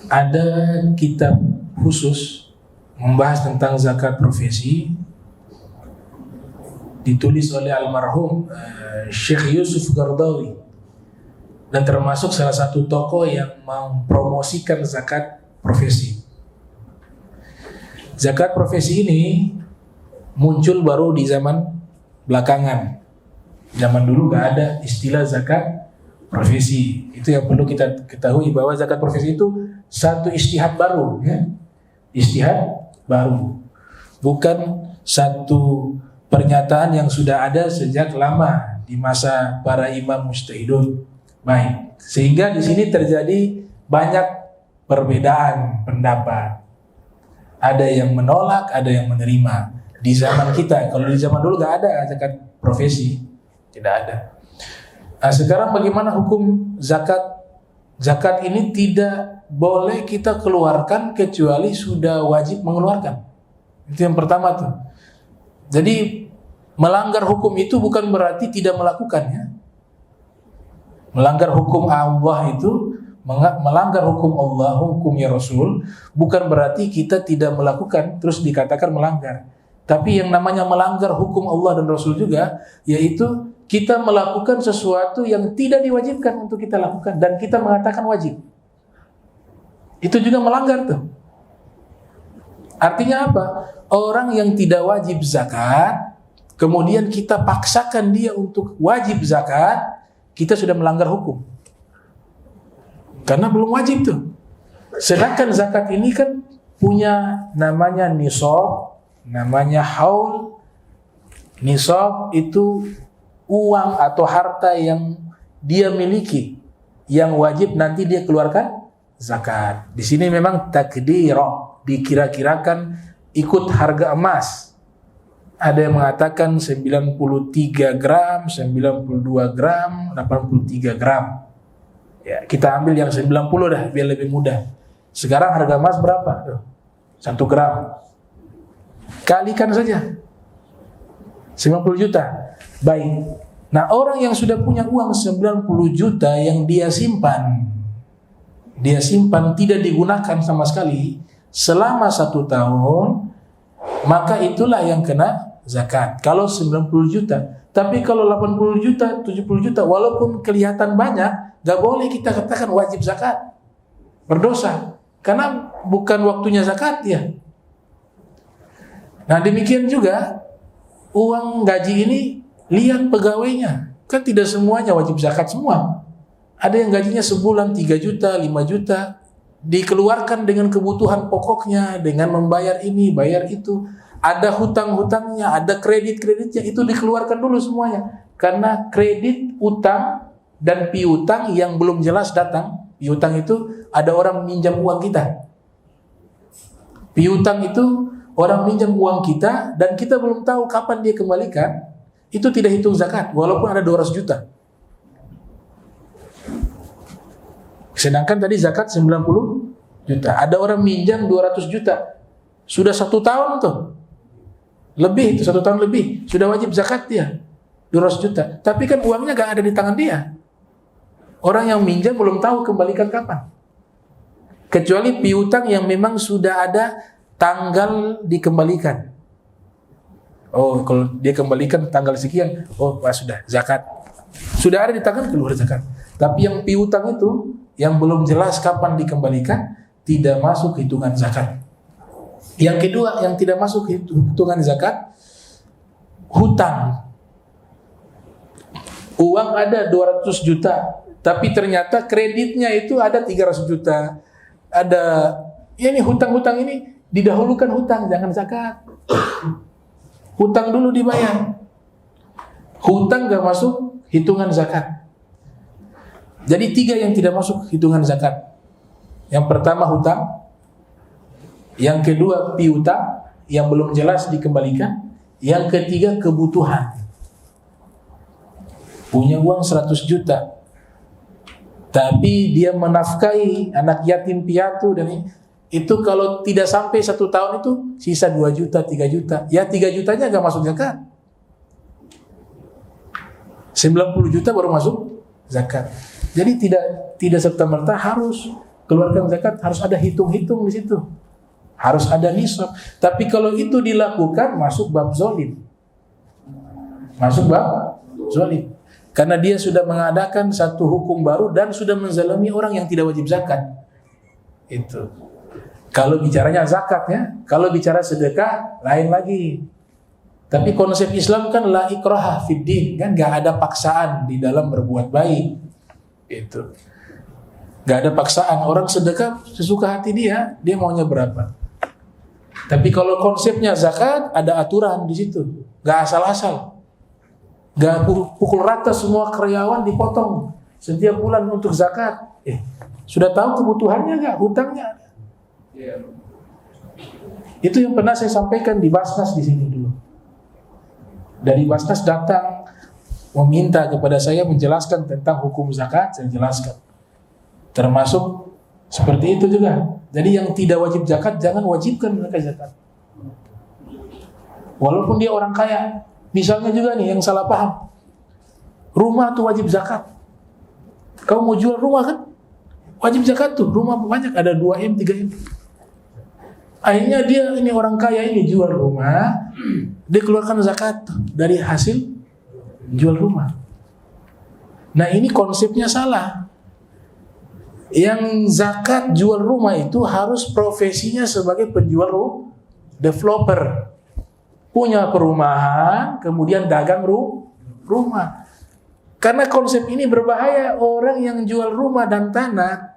Ada kitab khusus membahas tentang zakat profesi, ditulis oleh almarhum Syekh Yusuf Qaradawi, dan termasuk salah satu tokoh yang mempromosikan zakat profesi. Zakat profesi ini muncul baru di zaman belakangan. Zaman dulu gak ada istilah zakat profesi. Itu yang perlu kita ketahui, bahwa zakat profesi itu satu ijtihad baru, ya. Ijtihad baru, bukan satu pernyataan yang sudah ada sejak lama di masa para imam mujtahidun. Baik, sehingga di sini terjadi banyak perbedaan pendapat. Ada yang menolak, ada yang menerima. Di zaman kita, kalau di zaman dulu gak ada zakat profesi, tidak ada. Nah, sekarang bagaimana hukum zakat? Zakat ini tidak boleh kita keluarkan kecuali sudah wajib mengeluarkan. Itu yang pertama tuh. Jadi melanggar hukum itu bukan berarti tidak melakukannya. Melanggar hukum Allah itu, melanggar hukum Allah, hukumnya Rasul, bukan berarti kita tidak melakukan terus dikatakan melanggar. Tapi yang namanya melanggar hukum Allah dan Rasul juga, yaitu kita melakukan sesuatu yang tidak diwajibkan untuk kita lakukan dan kita mengatakan wajib. Itu juga melanggar tuh. Artinya apa? Orang yang tidak wajib zakat, kemudian kita paksakan dia untuk wajib zakat, kita sudah melanggar hukum. Karena belum wajib tuh. Sedangkan zakat ini kan punya namanya nisab, namanya haul. Nisab itu uang atau harta yang dia miliki, yang wajib nanti dia keluarkan zakat. Di sini memang takdirah, dikira-kirakan ikut harga emas. Ada yang mengatakan 93 gram, 92 gram, 83 gram. Ya, kita ambil yang 90 dah biar lebih mudah. Sekarang harga emas berapa? 1 gram. Kalikan saja. 90 juta. Baik. Nah, orang yang sudah punya uang 90 juta yang dia simpan tidak digunakan sama sekali selama 1 tahun, maka itulah yang kena zakat. Kalau 90 juta. Tapi kalau 80 juta, 70 juta, walaupun kelihatan banyak, gak boleh kita katakan wajib zakat. Berdosa. Karena bukan waktunya zakat ya. Nah, demikian juga uang gaji ini, lihat pegawainya. Kan tidak semuanya wajib zakat semua. Ada yang gajinya sebulan 3 juta, 5 juta. Dikeluarkan dengan kebutuhan pokoknya, dengan membayar ini, bayar itu. Ada hutang-hutangnya, ada kredit-kreditnya, itu dikeluarkan dulu semuanya. Karena kredit, utang, dan piutang yang belum jelas datang. Piutang itu ada orang minjam uang kita. Piutang itu orang minjam uang kita dan kita belum tahu kapan dia kembalikan. Itu tidak hitung zakat, walaupun ada 200 juta. Sedangkan tadi zakat 90 juta. Ada orang minjam 200 juta. Sudah 1 tahun tuh. Lebih, itu 1 tahun lebih. Sudah wajib zakat dia. 200 juta. Tapi kan uangnya gak ada di tangan dia. Orang yang minjam belum tahu kembalikan kapan. Kecuali piutang yang memang sudah ada tanggal dikembalikan. Oh, kalau dia kembalikan tanggal sekian, oh sudah zakat. Sudah ada di tangan, keluar zakat. Tapi yang piutang itu, yang belum jelas kapan dikembalikan, tidak masuk hitungan zakat. Yang kedua, yang tidak masuk hitungan zakat, hutang. Uang ada 200 juta, tapi ternyata kreditnya itu ada 300 juta. Ada, ya ini hutang-hutang ini, didahulukan hutang, jangan zakat. Hutang dulu dibayar. Hutang gak masuk hitungan zakat. Jadi 3 yang tidak masuk hitungan zakat. Yang pertama hutang, yang kedua piutang yang belum jelas dikembalikan, yang ketiga kebutuhan. Punya uang 100 juta, tapi dia menafkahi anak yatim piatu dan itu kalau tidak sampai 1 tahun itu sisa 2 juta, 3 juta. Ya 3 jutanya gak masuk zakat. 90 juta baru masuk zakat. Jadi tidak serta-merta harus keluarkan zakat harus ada hitung-hitung di situ. Harus ada nisab. Tapi kalau itu dilakukan masuk bab zalim. Masuk bab zalim. Karena dia sudah mengadakan satu hukum baru dan sudah menzalimi orang yang tidak wajib zakat. Itu. Kalau bicaranya zakat ya, kalau bicara sedekah lain lagi. Tapi konsep Islam kan la ikraha fid din, kan enggak ada paksaan di dalam berbuat baik. Itu. Enggak ada paksaan, orang sedekah sesuka hati dia maunya berapa. Tapi kalau konsepnya zakat ada aturan di situ, enggak asal-asal. Enggak pukul rata semua karyawan dipotong setiap bulan untuk zakat. Sudah tahu kebutuhannya enggak, hutangnya? Itu yang pernah saya sampaikan di Basnas di sini dulu. Dari Basnas datang meminta kepada saya menjelaskan tentang hukum zakat, saya jelaskan. Termasuk seperti itu juga. Jadi yang tidak wajib zakat jangan wajibkan mereka zakat. Walaupun dia orang kaya. Misalnya juga nih yang salah paham. Rumah tuh wajib zakat. Kau mau jual rumah kan? Wajib zakat tuh. Rumah banyak ada 2M, 3M. Akhirnya dia ini orang kaya ini jual rumah, dia keluarkan zakat dari hasil jual rumah. Nah ini konsepnya salah. Yang zakat jual rumah itu harus profesinya sebagai penjual developer. Punya perumahan, kemudian dagang rumah. Karena konsep ini berbahaya. Orang yang jual rumah dan tanah,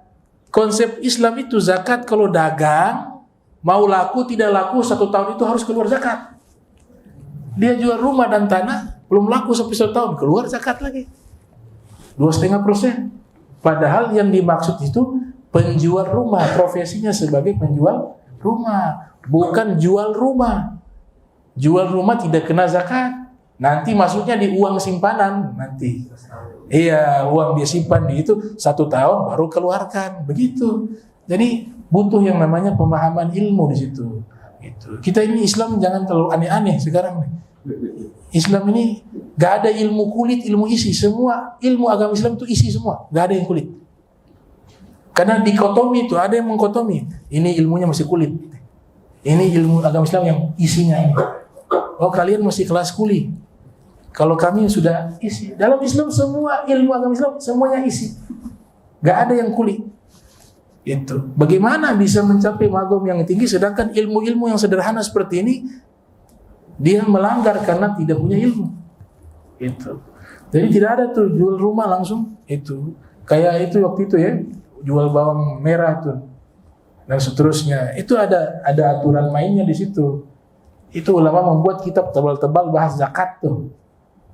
konsep Islam itu zakat kalau dagang, mau laku tidak laku 1 tahun itu harus keluar zakat. Dia jual rumah dan tanah, belum laku sampai 1 tahun, keluar zakat lagi 2,5%. Padahal yang dimaksud itu penjual rumah, profesinya sebagai penjual rumah, bukan jual rumah. Jual rumah tidak kena zakat. Nanti masuknya di uang simpanan nanti. Iya, uang dia simpan di itu 1 tahun baru keluarkan, begitu. Jadi butuh yang namanya pemahaman ilmu di situ. Gitu. Kita ini Islam jangan terlalu aneh-aneh sekarang nih. Islam ini gak ada ilmu kulit, ilmu isi. Semua ilmu agama Islam itu isi semua, gak ada yang kulit. Karena dikotomi itu, ada yang mengkotomi. Ini ilmunya masih kulit. Ini ilmu agama Islam yang isinya ini. Oh kalian masih kelas kuli. Kalau kami sudah isi. Dalam Islam semua ilmu agama Islam semuanya isi. Gak ada yang kulit. Itu. Bagaimana bisa mencapai magom yang tinggi sedangkan ilmu-ilmu yang sederhana seperti ini dia melanggar karena tidak punya ilmu. Itu. Jadi tidak ada tuh jual rumah langsung itu. Kayak itu waktu itu ya, jual bawang merah tuh. Dan seterusnya. Itu ada aturan mainnya di situ. Itu ulama membuat kitab tebal-tebal bahas zakat tuh.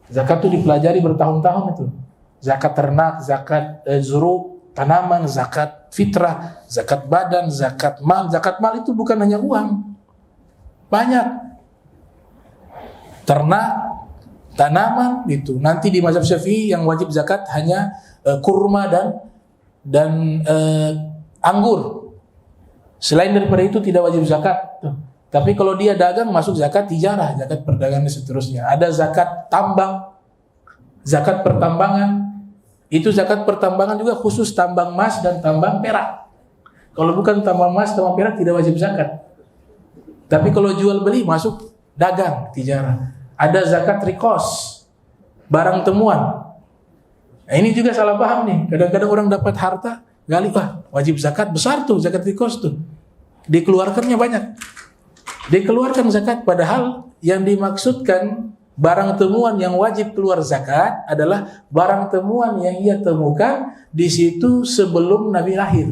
Zakat tuh dipelajari bertahun-tahun itu. Zakat ternak, zakat zuru, tanaman, zakat fitrah, zakat badan, zakat mal. Zakat mal itu bukan hanya uang. Banyak. Ternak, tanaman itu. Nanti di mazhab Syafi'i yang wajib zakat hanya kurma dan anggur. Selain daripada itu tidak wajib zakat. Tapi kalau dia dagang masuk zakat tijarah, zakat perdagangan dan seterusnya. Ada zakat tambang, zakat pertambangan. Itu zakat pertambangan juga khusus tambang emas dan tambang perak. Kalau bukan tambang emas, tambang perak tidak wajib zakat. Tapi kalau jual beli masuk dagang, tijarah. Ada zakat rikos, barang temuan. Nah, ini juga salah paham nih. Kadang-kadang orang dapat harta, gali, wajib zakat besar tuh, zakat rikos tuh. Dikeluarkannya banyak. Dikeluarkan zakat, padahal yang dimaksudkan barang temuan yang wajib keluar zakat adalah barang temuan yang ia temukan di situ sebelum Nabi lahir.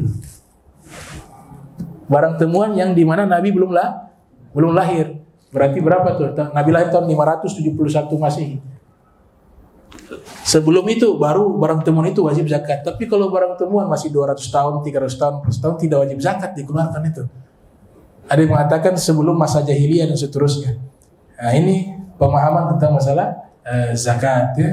Barang temuan yang dimana Nabi belum lahir. Berarti berapa tuh? Nabi lahir tahun 571 Masehi. Sebelum itu baru barang temuan itu wajib zakat. Tapi kalau barang temuan masih 200 tahun, 300 tahun, 100 tahun tidak wajib zakat dikeluarkan itu. Ada yang mengatakan sebelum masa jahiliyah dan seterusnya. Nah, ini pemahaman tentang masalah zakat ya.